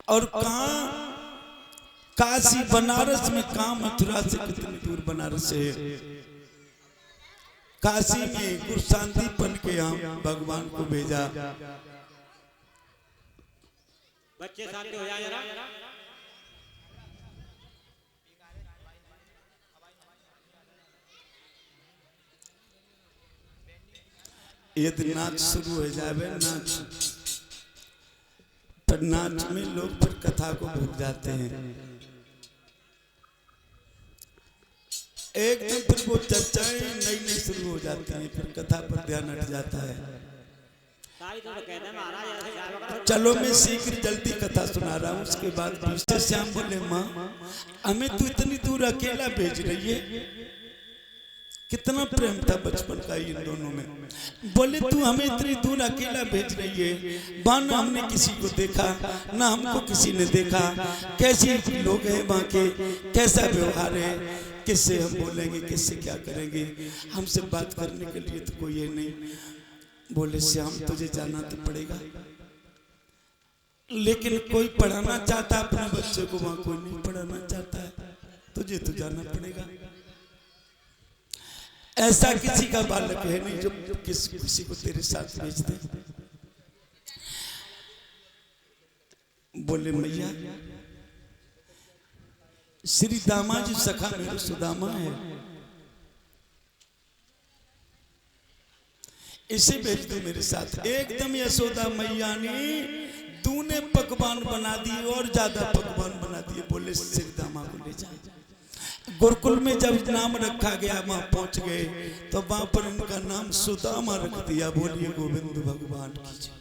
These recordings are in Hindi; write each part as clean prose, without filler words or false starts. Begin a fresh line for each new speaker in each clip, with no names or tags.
और कहाँ काशी बनारस में, कहाँ मथुरा से कितनी दूर बनारस है। काशी में गुरु शांतिपन के यहाँ भगवान को भेजा।
बच्चे शांति हो जाए जरा।
यदि नाच शुरू हो जाए, नाच पर नाच में लोग पर कथा को भूल जाते हैं। एकदम फिर वो चर्चाएं नई नई शुरू हो जाती हैं, फिर कथा पर ध्यान हट जाता है। चलो मैं शीघ्र जल्दी कथा सुना रहा हूँ। उसके बाद दूसरे श्याम बोले, माँ हमें तू इतनी दूर अकेला भेज रही है। कितना प्रेम था बचपन का इन दोनों में। बोले तू हमें इतनी दूर अकेला भेज रही है, वहां ना हमने किसी को देखा, ना हमको किसी ने देखा। कैसे लोग हैं वहां के, कैसा व्यवहार है, किससे हम बोलेंगे, किससे क्या करेंगे, हमसे बात करने के लिए तो कोई है नहीं। बोले श्याम तुझे जाना तो पड़ेगा, लेकिन कोई पढ़ाना चाहता अपने बच्चे को, वहां कोई नहीं पढ़ाना चाहता है, तुझे तो जाना पड़ेगा। ऐसा किसी का बालक है नहीं जो किसी को तेरे साथ भेज दे। बोले मैया श्री दामा जी सखा मेरे सुदामा है, इसे भेज दो मेरे साथ। एकदम यशोदा मैया ने तूने पकवान बना दिए और ज्यादा पकवान बना दिए। बोले श्री दामा को ले जाए। गुरुकुल में जब नाम रखा गया, वहां पहुंच गए तो वहां पर इनका नाम सुदामा रख दिया। बोलिए गोविंद भगवान की जय।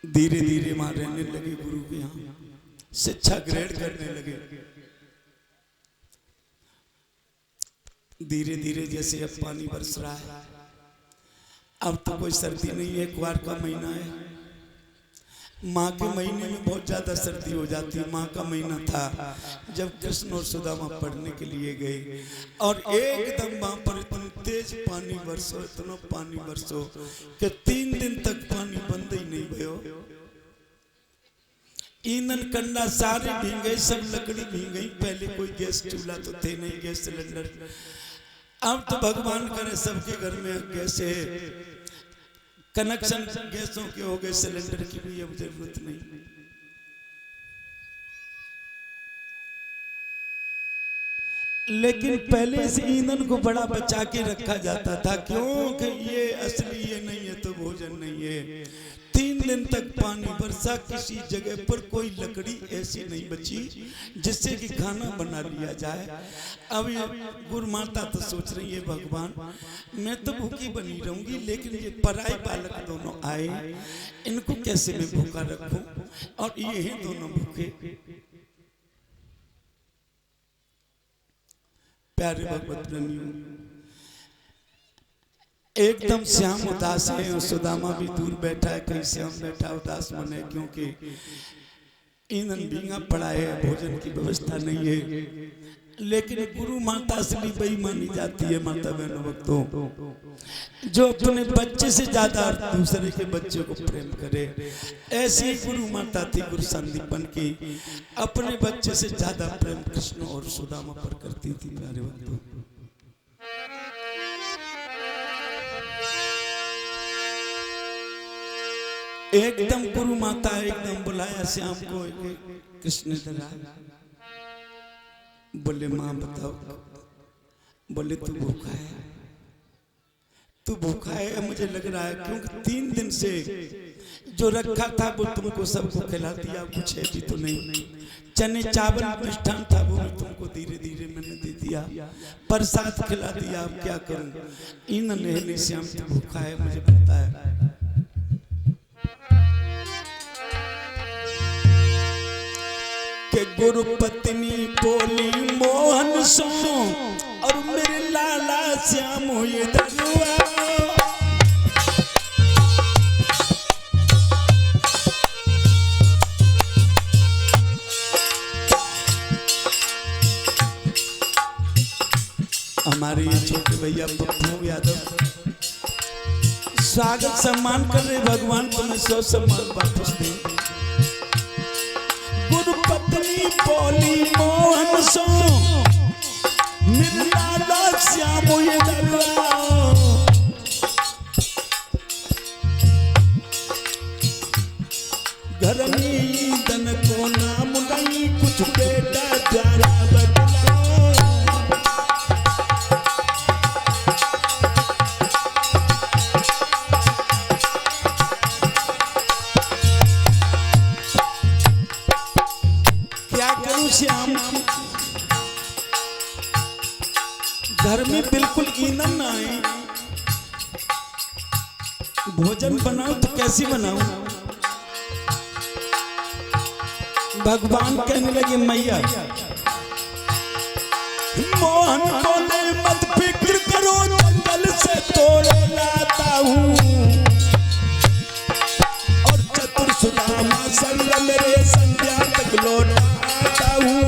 धीरे धीरे वहां रहने लगे, गुरु के यहाँ शिक्षा ग्रहण करने लगे। धीरे धीरे जैसे अब पानी बरस रहा है, अब तो कोई सर्दी नहीं है, कुआर का महीना है। माँ के महीने में बहुत ज्यादा सर्दी हो जाती है। माँ का महीना था जब कृष्ण और सुदामा पढ़ने के लिए गए, और एकदम वहां पर इतनी तेज पानी बरसो, इतना पानी बरसो कि 3 दिन तक पानी बंद ही नहीं भयो। ईंधन कंडा सारे भीग गए, सब लकड़ी भीग गई। पहले कोई गैस चूल्हा तो थे नहीं, गैस सिलेंडर। अब तो भगवान करे सबके घर में गैस है, कनेक्शन गैसों के हो गए, सिलेंडर की भी अब जरूरत नहीं। लेकिन पहले से ईंधन को बड़ा बचा के रखा जाता था, क्योंकि ये असली ये नहीं है तो भोजन नहीं है। 3 दिन तक पानी बरसा, किसी जगह पर कोई लकड़ी ऐसी नहीं बची जिससे कि खाना बना लिया जाए। अब ये गुरु माता तो सोच रही है भगवान मैं तो भूखी बनी रहूंगी, लेकिन ये पराई बालक दोनों आए, इनको कैसे मैं भूखा रखूं, और ये हैं दोनों भूखे। प्यारे भगवत प्रेमियों, एकदम श्याम उदास है और सुदामा भी दूर बैठा है। कहीं श्याम बैठा उदास मन है, क्योंकि ईंधन भींगा पड़ा है, भोजन की व्यवस्था नहीं है। लेकिन गुरु माता असली बेईमानी जाती है माता बहनों भक्तों, जो अपने बच्चे से ज्यादा दूसरे के बच्चे को प्रेम करे। ऐसी गुरु माता थी गुरु संदीपन की, अपने बच्चे से ज्यादा प्रेम कृष्ण और सुदामा पर करती थी। प्यारे भक्तों, एकदम गुरु माता एकदम बुलाया श्याम को, कृष्ण धरा। बोले माँ बताओ। बोले तू भूखा है, तू भूखा है मुझे लग रहा है, क्योंकि 3 दिन से जो रखा था वो तुमको सबको खिला दिया, कुछ है भी तो नहीं। चने चावल मिष्ठान था वो भी तुमको धीरे धीरे मैंने दे दिया, प्रसाद खिला दिया। अब क्या करूं, ईंधन है नहीं, श्याम तू भूखा है मुझे पता है। के गुरु पत्नी बोली मोहन सुनो, और मेरे लाला श्याम ये दरुआ। हमारे ये छोटे भैया पप्पू यादव स्वागत सम्मान कर रहे। भगवान तुम्हें 100 सम्मान वापस दे। बोली मोहन सो निर्मला श्याम ये दरवा घर में दन को नाम नहीं कुछ बेटा प्यारा बदलाओ। क्या करूं श्याम घर में बिल्कुल ईंधन ना है, भोजन बनाऊं तो कैसी बनाऊं। भगवान कहने लगे मैया मोहन बोले मत फिक्र करो जंगल से तोड़े लाता हूँ और चतुर सुदामा संग मेरे संध्या तक लौट आता हूँ।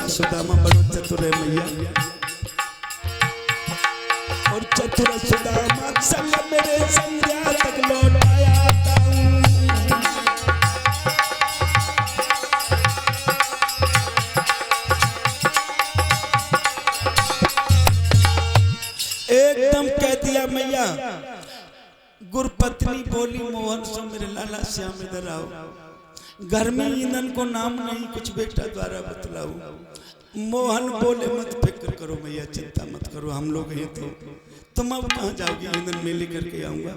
सुदामा बड़ो चतुर है मैया और चतुर सुदामा संग मेरे संध्या तक लौट आता हूँ। एकदम कह दिया मैया। गुरुपत्नी बोली मोहन सो मेरे लाला श्याम इधर आओ। घर में ईंधन को नाम नहीं कुछ बेटा द्वारा बतलाओ। मोहन बोले मत फिक्र करो मैया चिंता मत करो हम लोग हैं तो तुम अब कहाँ जाओगी ईंधन में लेकर के आऊंगा।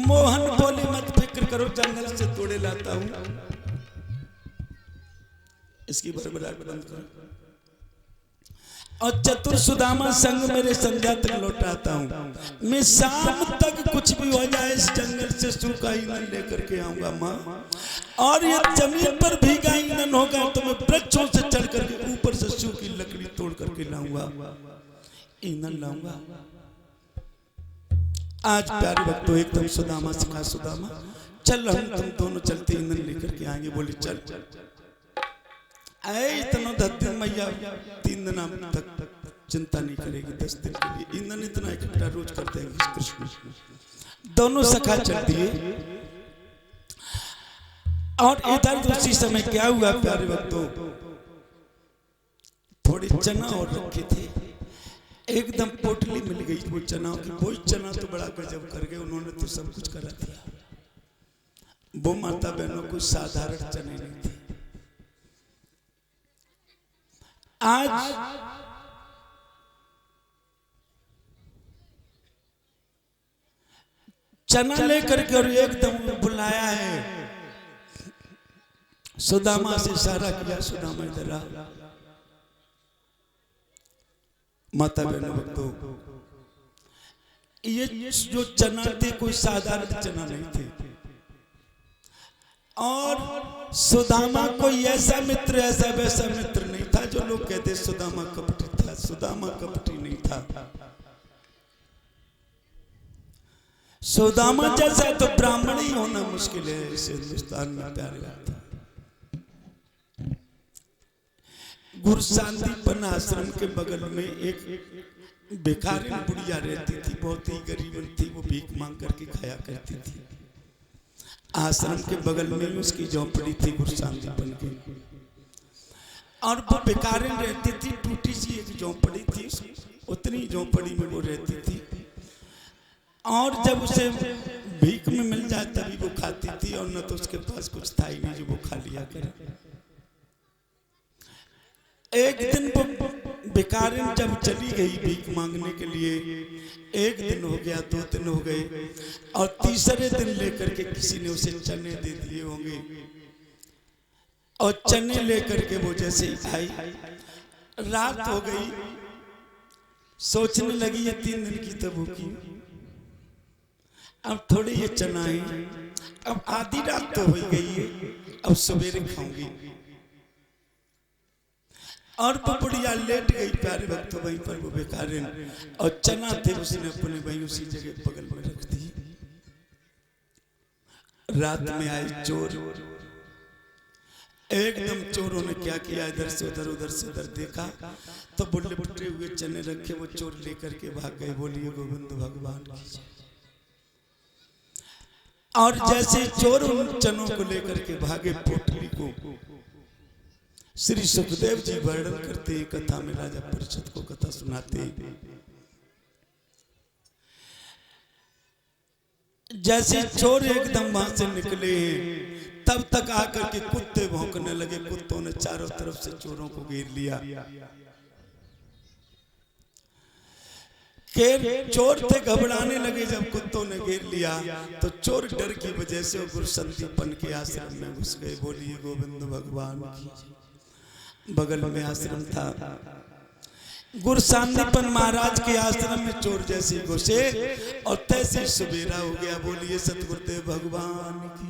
मोहन बोले मत फिक्र करो जंगल से तोड़े लाता हूँ। इसकी बड़बड़ाहट बंद करो। और चतुर सुदामा संग मेरे संध्या तक लौटाता हूँ। मैं शाम तक कुछ भी हो जाए इस जंगल से सूखा ईंधन लेकर के आऊंगा माँ। और ये जमीन पर भीगा ईंधन होगा तो मैं वृक्षों से चढ़ करके ऊपर से सूखी लकड़ी तोड़ करके लाऊंगा ईंधन लाऊंगा। आज प्यारे भक्तों एकदम सुदामा से कहा सुदामा चल हम तुम दोनों चलते ईंधन लेकर के आएंगे। बोले चल आए इतना 10 दिन मैया 3 दिन तक चिंता नहीं करेगी 10 दिन के लिए ईंधन इतना इकट्ठा रोज करते हैं कृष्ण। दोनों सखा चल दिए और इधर उसी समय क्या हुआ प्यारे भक्तों थोड़े चना और रखे थे एकदम पोटली मिल गई वो चना की। वो चना तो बड़ा गजब कर गए उन्होंने तो सब कुछ करा दिया। वो माता बहनों को साधारण चने नहीं थे। आज चना लेकर के और एकदम बुलाया है। सुदामा से इशारा किया सुदामा इधर आ। माता बहनों भक्तों ये जो चना थे कोई साधारण चना नहीं थे। और सुदामा कोई ऐसा मित्र ऐसा वैसा मित्र नहीं था जो लोग कहते सुदामा कपटी था। सुदामा कपटी नहीं था। सुदामा जैसा तो ब्राह्मण ही होना मुश्किल है इस हिंदुस्तान में प्यारे लगता। गुरु शांतिपन आश्रम के बगल में एक भिखारिन बुढ़िया रहती थी। बहुत ही गरीब थी। वो भीख मांग करके खाया करती थी। आश्रम के बगल में उसकी झोंपड़ी थी गुरु शांतिपन की। और वो भिखारिन रहती थी। टूटी सी एक झोंपड़ी थी उतनी झोंपड़ी में वो रहती थी। और जब उसे भीख में मिल जाए तभी वो खाती थी और न तो उसके पास कुछ था ही नहीं जो वो खा लिया करे। एक दिन वो भिखारिन जब चली गई भीख मांगने के लिए 1 दिन हो गया 2 दिन हो गए और तीसरे दिन लेकर के किसी ने उसे चने दे दिए होंगे। और चने लेकर के वो जैसे ही आई रात हो गई सोचने लगी ये 3 दिन की तो भूखी अब थोड़े ये चना है अब आधी रात तो हो गई है अब सवेरे खाऊंगी। और वो बुढ़िया लेट गई प्यारे भक्तों वहीं पर वो भिखारिन और चना थे उसने अपने वहीं उसी जगह बगल में रख दी। रात में आए चोर, एकदम चोरों ने क्या किया, इधर से उधर देखा तो बुल्ले बुट्टे हुए चने रखे वो चोर लेकर के भाग गए। बोलिए गोविंद भगवान की जय। और जैसे चोर उन चनों को लेकर के भागे पोटली को, श्री सुखदेव जी वर्णन करते हैं कथा में, राजा परीक्षित को कथा सुनाते हैं। जैसे चोर एकदम वहां से निकले तब तक आकर के कुत्ते भौंकने लगे। कुत्तों ने चारों तरफ से चोरों को घेर लिया। चोर थे, घबराने लगे। जब कुत्तों ने घेर लिया तो चोर डर की वजह से गुरु संदीपन के आश्रम में घुस गए। बोलिए गोविंद भगवान की। बगल में आश्रम था, गुरु संदीपन महाराज के आश्रम में चोर जैसे घुसे और तैसे सवेरा हो गया। बोलिए सतगुरुदेव भगवान की।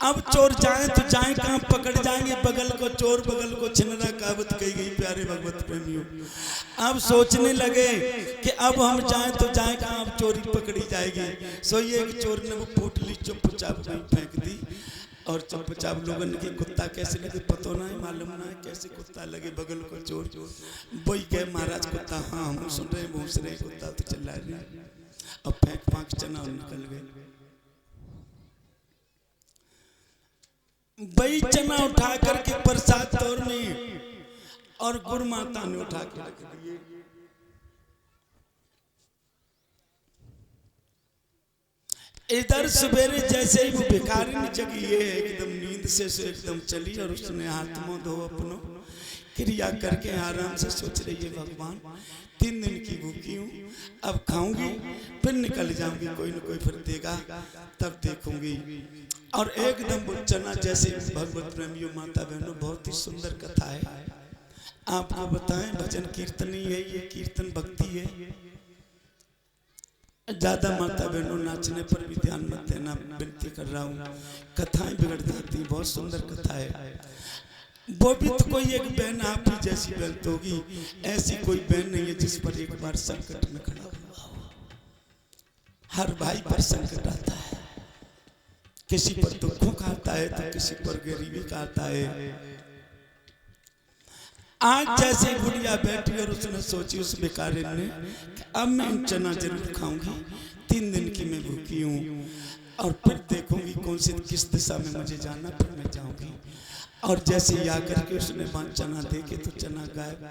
अब चोर जाए तो जाए कहां, पकड़ जाएंगे बगल को चोर, बगल को छिनरा कहावत कही गई प्यारे भगवत प्रेमियों। अब सोचने लगे कि अब हम जाएं तो जाएं कहां, अब चोरी पकड़ी जाएगी। सो ये एक चोर ने वो पोटली चुपचाप फेंक दी और चुपचाप लोगों ने कुत्ता कैसे लगे पता ना है, मालूम ना है कैसे कुत्ता लगे बगल को चोर। वही गए महाराज कुत्ता, हाँ हम सुन रहे भूस रहे, कुत्ता तो चिल्ला रहे। अब फेंक फांक चना निकल गए। वही चना उठा करके प्रसाद तौर में और गुरु माता ने उठा के रख दिए। इधर सवेरे जैसे ही वो भिखारिनी जगी है, एकदम नींद से एकदम चली और उसने हाथ मुंह धो अपनो क्रिया करके आराम से सोच रही है भगवान 3 दिन की भूखी हूँ, अब खाऊंगी फिर निकल जाऊंगी, कोई ना कोई फिर देगा तब देखूंगी। और एकदम वो चना जैसे भगवत प्रेमियों माता बहनों, बहुत ही सुंदर कथा है। आपको बताएं भजन कीर्तन ही है ये, कीर्तन भक्ति है। ज्यादा माता बहनों नाचने पर भी ध्यान मत देना, विनती कर रहा हूँ, कथाएं बिगड़ जाती, बहुत सुंदर कथा है। वो भी तो कोई एक बहन आप ही जैसी बहन तो होगी, ऐसी कोई बहन नहीं है जिस पर एक बार संकट में खड़ा हुआ। हर भाई पर संकट आता है, किसी पर दुखों का आता है तो किसी पर गरीबी का आता है। आज जैसे गुड़िया बैठी और उसने सोची उस भिखारी ने, अब मैं चना जरूर खाऊंगी, 3 दिन की मैं भूखी हूँ और फिर देखूंगी कौन सी किस दिशा में मुझे जाना, फिर मैं जाऊंगी। और जैसे ही आकर के उसने 5 चना देखे तो चना गायब,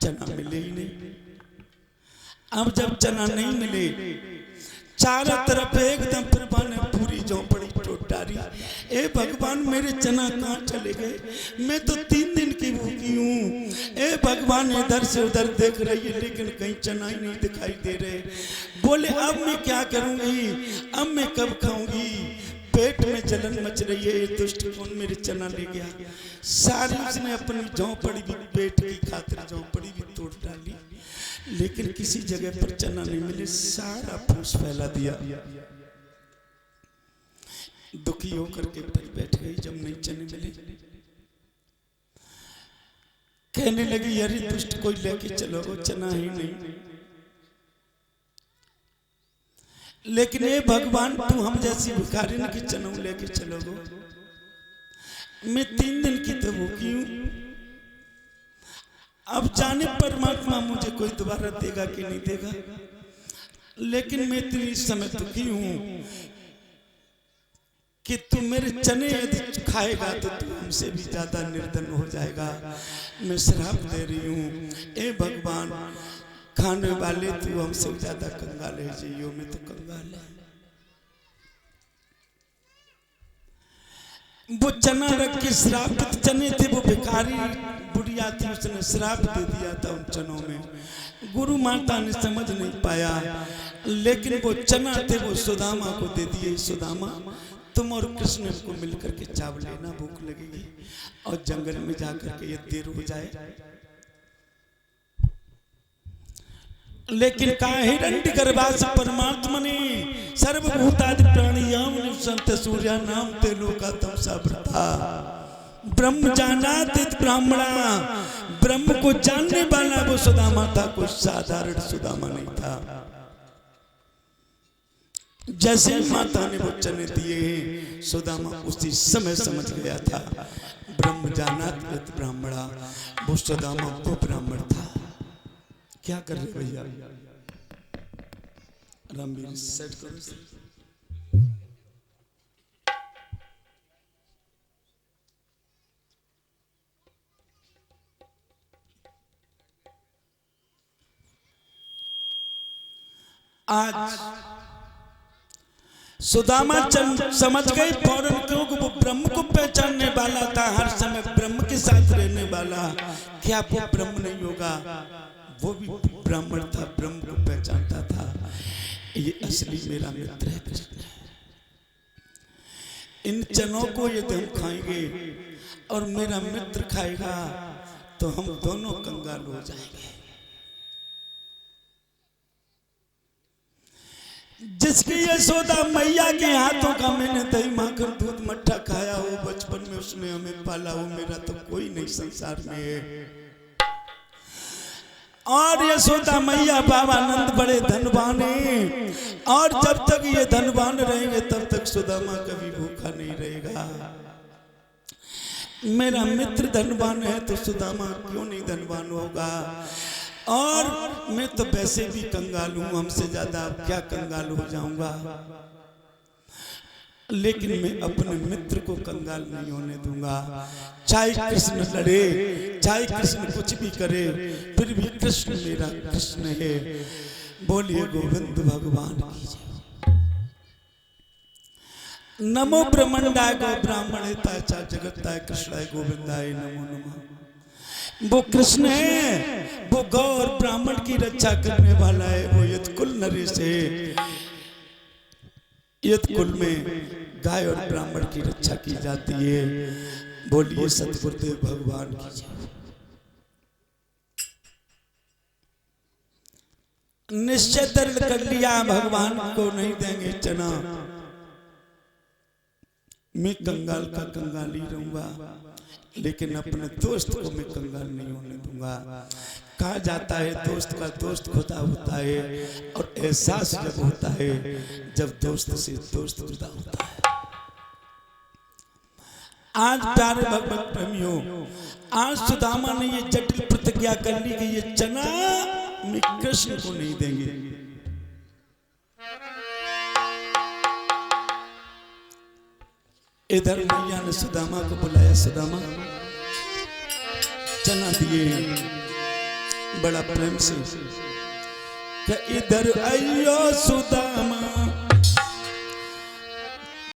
चना मिले ही नहीं। अब जब चना नहीं मिले, चारों तरफ एकदम फिर ने पूरी झोंपड़ी टूट डाली। ए भगवान मेरे चना कहाँ चले गए, मैं तो 3 दिन की भूखी हूँ। ए भगवान इधर से उधर देख रही है लेकिन कहीं चना ही नहीं दिखाई दे रहे। बोले अब मैं क्या करूंगी, अब मैं कब खाऊंगी, पेट में जलन मच रही है, ये दुष्ट कौन मेरे चना ले गया। सारी उसने अपनी झोंपड़ी भी, पेट की खातिर झोंपड़ी भी तोड़ डाली, लेकिन किसी जगह पर चना नहीं मिले, सारा फूस फैला दिया। दुखी होकर के बैठ गई। जब नहीं चने मिले कहने लगी अरे दुष्ट कोई लेके चलो, वो चना ही नहीं। लेकिन ये भगवान तू हम जैसी भिखारी की चना लेके चलोगे, मैं 3 दिन की तो भूखी हूं, अब जाने परमात्मा मुझे कोई दोबारा देगा कि नहीं देगा, लेकिन मैं इतनी समय दुखी हूं कि तू मेरे चने यदि खाएगा तो तू हमसे भी ज्यादा निर्धन हो जाएगा। मैं श्राप दे रही हूं, ए भगवान खाने वाले तू हमसे ज्यादा कंगाल है, जियो में तो कंगाल है। वो चना रख के श्रापित चने थे, वो भिखारी बुढ़िया थी, उसने श्राप दे दिया था उन चनों में। गुरु माता ने समझ नहीं पाया, लेकिन वो चना थे वो सुदामा को दे दिए। सुदामा तुम और कृष्ण को मिलकर के चावल लेना, भूख लगेगी और जंगल में जाकर के ये देर हो जाए। लेकिन हिरण्य गर्भास परमात्मा ने सर्वभूतादि प्राणियाम संत सूर्या नाम ते लोका तमसा व्रता ब्रह्म जानाति ब्राह्मणा, ब्रह्म को जानने वाला वो सुदामा था, कोई साधारण सुदामा नहीं था। जैसे ही माता ने वो चने दिए हैं, सुदामा उसी समय समझ गया था ब्रह्म जानात यत् ब्राह्मणा, वो सुदामा वो ब्राह्मण था। क्या कर रहे भैया? रामवीर सेट करो। आज सुदामा चंद समझ गए फौरन, क्योंकि वो ब्रह्म को पहचानने वाला था, हर समय ब्रह्म के साथ रहने वाला। क्या वो ब्रह्म नहीं होगा? वो भी ब्राह्मण था, ब्रह्म को पहचानता था। ये असली मेरा मित्र है कृष्ण। इन चनों को यदि हम खाएंगे और मेरा मित्र खाएगा तो हम दोनों कंगाल हो जाएंगे। जिसकी यशोदा मैया के हाथों का मैंने दही माखन दूध मट्ठा खाया हो, बचपन में उसने हमें पाला हो, मेरा तो कोई नहीं संसार में है। और यशोदा मैया बाबा नंद बड़े धनवान हैं, और जब तक ये धनवान रहेंगे तब तक सुदामा कभी भूखा नहीं रहेगा। मेरा मित्र धनवान है तो सुदामा क्यों नहीं धनवान होगा? और मैं तो वैसे भी कंगाल हूं, हमसे ज्यादा क्या कंगाल हो जाऊंगा। लेकिन मैं अपने मित्र को कंगाल नहीं होने दूंगा। चाहे कृष्ण लड़े, चाहे कृष्ण कुछ भी करे, फिर भी कृष्ण मेरा कृष्ण है। बोलिए गोविंद भगवान की जय। नमो ब्रह्मंडाय गो ब्राह्मणेताय च जगत्ताय कृष्णाय गोविंदाय नमो नमः। वो कृष्ण है, वो गौ और ब्राह्मण की रक्षा करने वाला है। वो यदकुल नरेश है। यदकुल में गाय और ब्राह्मण की रक्षा की जाती है। बोलिए सतगुरुदेव भगवान की जय। निश्चय दृढ़ कर लिया, भगवान को नहीं देंगे चना। मैं कंगाल का कंगाल ही रहूंगा, लेकिन अपने दोस्त को मैं कंगाल नहीं होने दूंगा। कहा जाता है दोस्त का दोस्त खुदा होता है, और एहसास जब होता है जब दोस्त से दोस्त जुदा होता है। आज प्यारे भगवत प्रेमियों, आज सुदामा ने ये जटिल प्रतिज्ञा कर ली कि ये चना मैं कृष्ण को नहीं देंगे। इधर मैया ने सुदामा को बुलाया, सुदामा चना दिए बड़ा प्रेम से। इधर आइयो सुदामा